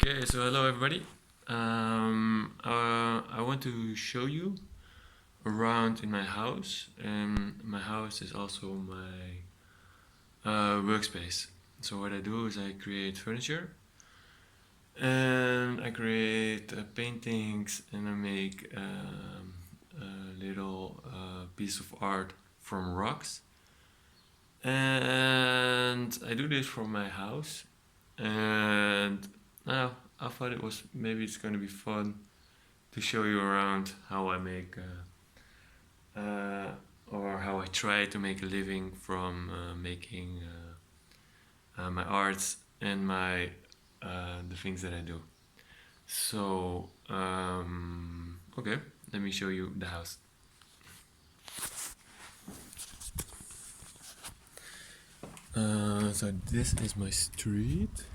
Okay, so hello everybody. I want to show you around in my house, and my house is also my workspace. So what I do is I create furniture, and I create paintings, and I make a little piece of art from rocks. And I do this from my house, and now I thought it was maybe it's going to be fun to show you around how I make or how I try to make a living from making my arts and my the things that I do. So okay, let me show you the house. So this is my street.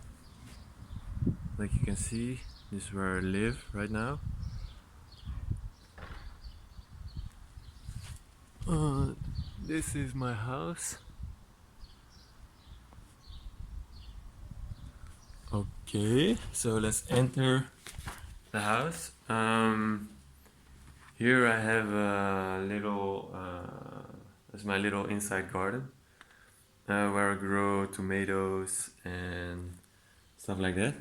Like you can see, this is where I live right now. This is my house. Okay, so let's enter the house. Here I have a little, that's my little inside garden where I grow tomatoes and stuff like that.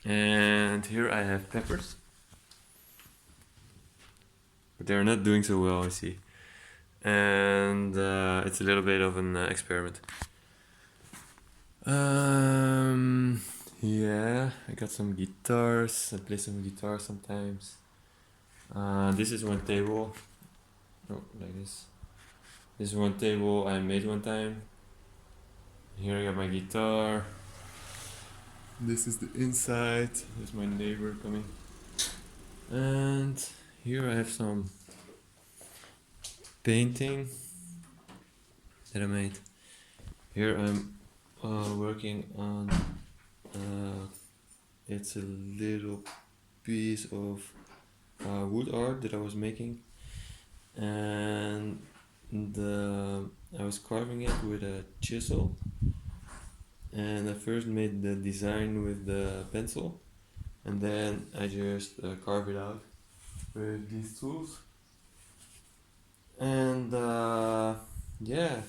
And here I have peppers, but they're not doing so well, I see. And it's a little bit of an experiment. Yeah, I got some guitars. I play some guitar sometimes. This is one table. Oh, like this. This is one table I made one time. Here I got my guitar. This is the inside. There's my neighbor coming. And here I have some painting that I made. Here I'm working on it's a little piece of wood art that I was making, and I was carving it with a chisel, and I first made the design with the pencil, and then I just carve it out with these tools. And yeah,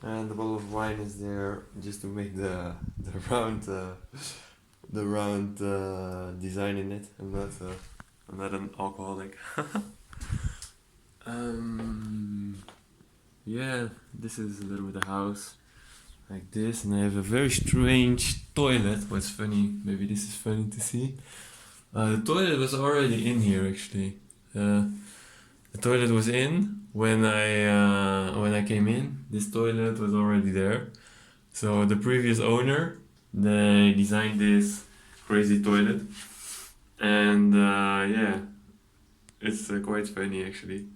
and the bottle of wine is there just to make the round design in it. I'm not an alcoholic. Yeah, this is a little bit of the house like this, and I have a very strange toilet. What's funny, maybe this is funny to see. The toilet was already in here actually. The toilet was in when I came in. This toilet was already there. So the previous owner, they designed this crazy toilet, and yeah, it's quite funny actually.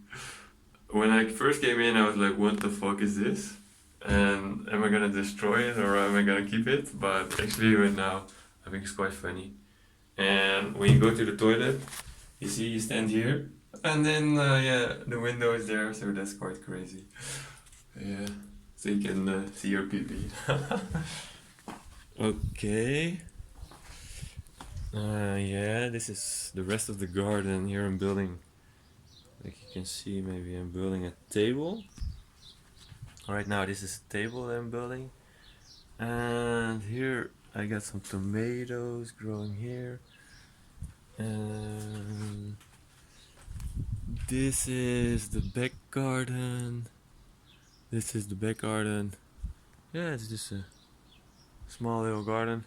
When I first came in, I was like, "What the fuck is this? And am I gonna destroy it or am I gonna keep it?" But actually, right now, I think it's quite funny. And when you go to the toilet, you see you stand here, and then yeah, the window is there, so that's quite crazy. Yeah, so you can see your pee pee. Okay. Yeah, this is the rest of the garden. Here I'm building, like you can see, maybe I'm building a table. Right now, this is a table that I'm building, and here I got some tomatoes growing here. And this is the back garden. This is the back garden. Yeah, it's just a small little garden.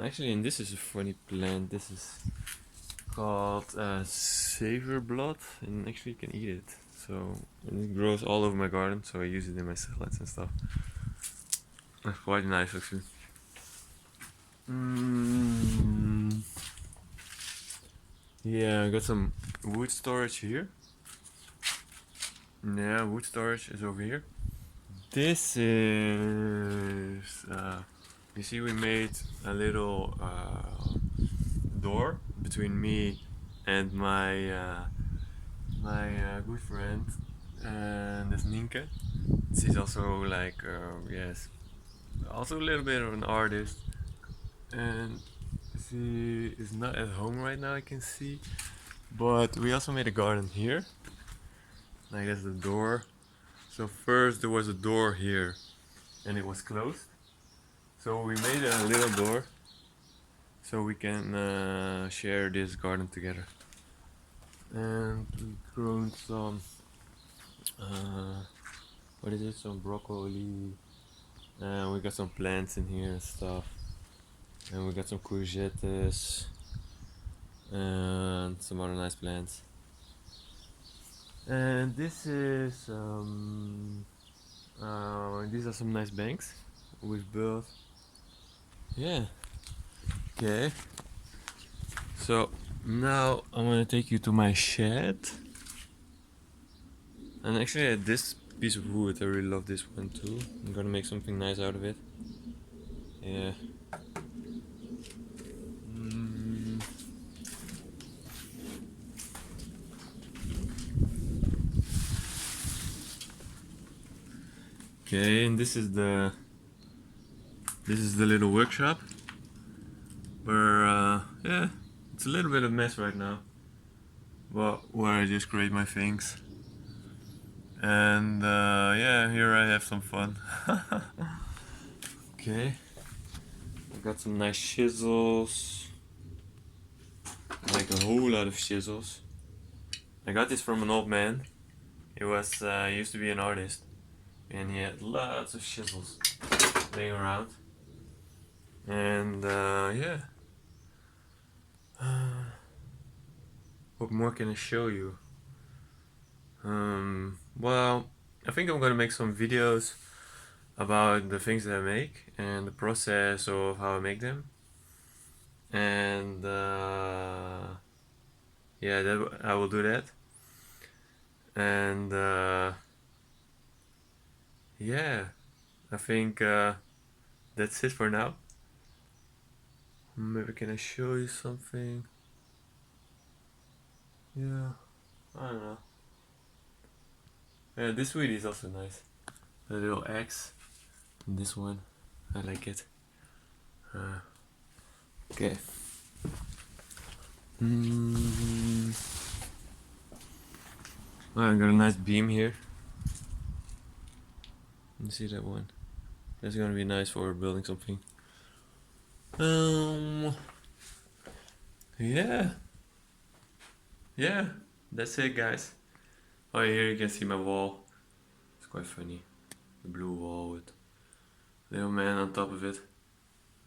Actually, and this is a funny plant. This is called saver blood, and actually you can eat it. So it grows all over my garden, so I use it in my salads and stuff. That's quite nice actually. Yeah, I got some wood storage here. Yeah, wood storage is over here. This is, you see, we made a little door between me and my good friend, and that's Nienke. She's also like, yes, also a little bit of an artist. And she is not at home right now, I can see. But we also made a garden here. Like that's the door. So first there was a door here and it was closed. So we made a little door so we can share this garden together. And we grown some, uh, what is it? Some broccoli. And we got some plants in here and stuff. And we got some courgettes and some other nice plants. And this is these are some nice banks we've built. Yeah. Okay. So now I'm gonna take you to my shed. And actually, this piece of wood, I really love this one too. I'm gonna make something nice out of it. Yeah. Mm. Okay, and this is the little workshop where yeah, it's a little bit of a mess right now, but where I just create my things. And yeah, here I have some fun. Okay, I got some nice chisels, like a whole lot of chisels. I got this from an old man. He was he used to be an artist, and he had lots of chisels laying around. And yeah, what more can I show you? Well, I think I'm gonna make some videos about the things that I make and the process of how I make them. And yeah, I will do that. And yeah, I think that's it for now. Maybe can I show you something? Yeah, I don't know. Yeah, this wood is also nice. A little axe. And this one, I like it. Okay. Well, I got a nice beam here. You see that one? That's gonna be nice for building something. Yeah. Yeah, that's it, guys. Oh, here you can see my wall. It's quite funny. The blue wall with little man on top of it.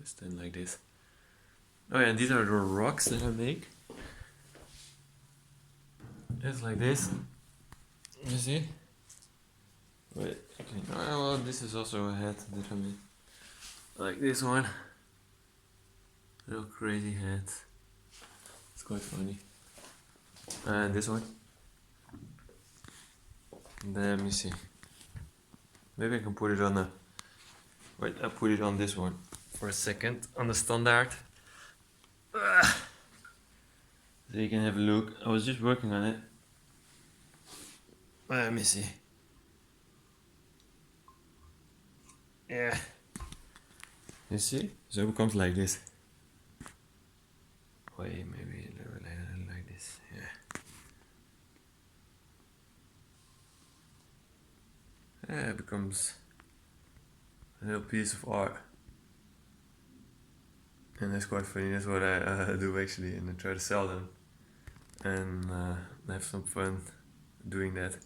I stand like this. Oh yeah, and these are the rocks that I make. It's like this. You see? Wait, okay. Oh, well, this is also a hat that I made. Like this one. Little crazy hat. It's quite funny. And this one. Let me see. Maybe I can put it on a. Wait, I put it on this one for a second on the standard. So you can have a look. I was just working on it. Let me see. Yeah. You see? So it becomes like this. Wait, maybe a little like this. Yeah. Yeah, it becomes a little piece of art. And that's quite funny. That's what I do actually, and I try to sell them. And have some fun doing that.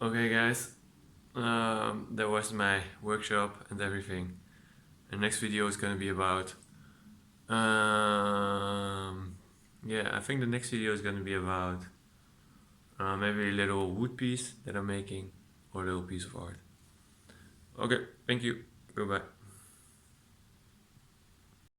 Okay, guys. That was my workshop and everything. The next video is gonna be about yeah, I think the next video is gonna be about maybe a little wood piece that I'm making or a little piece of art. Okay, thank you. Goodbye.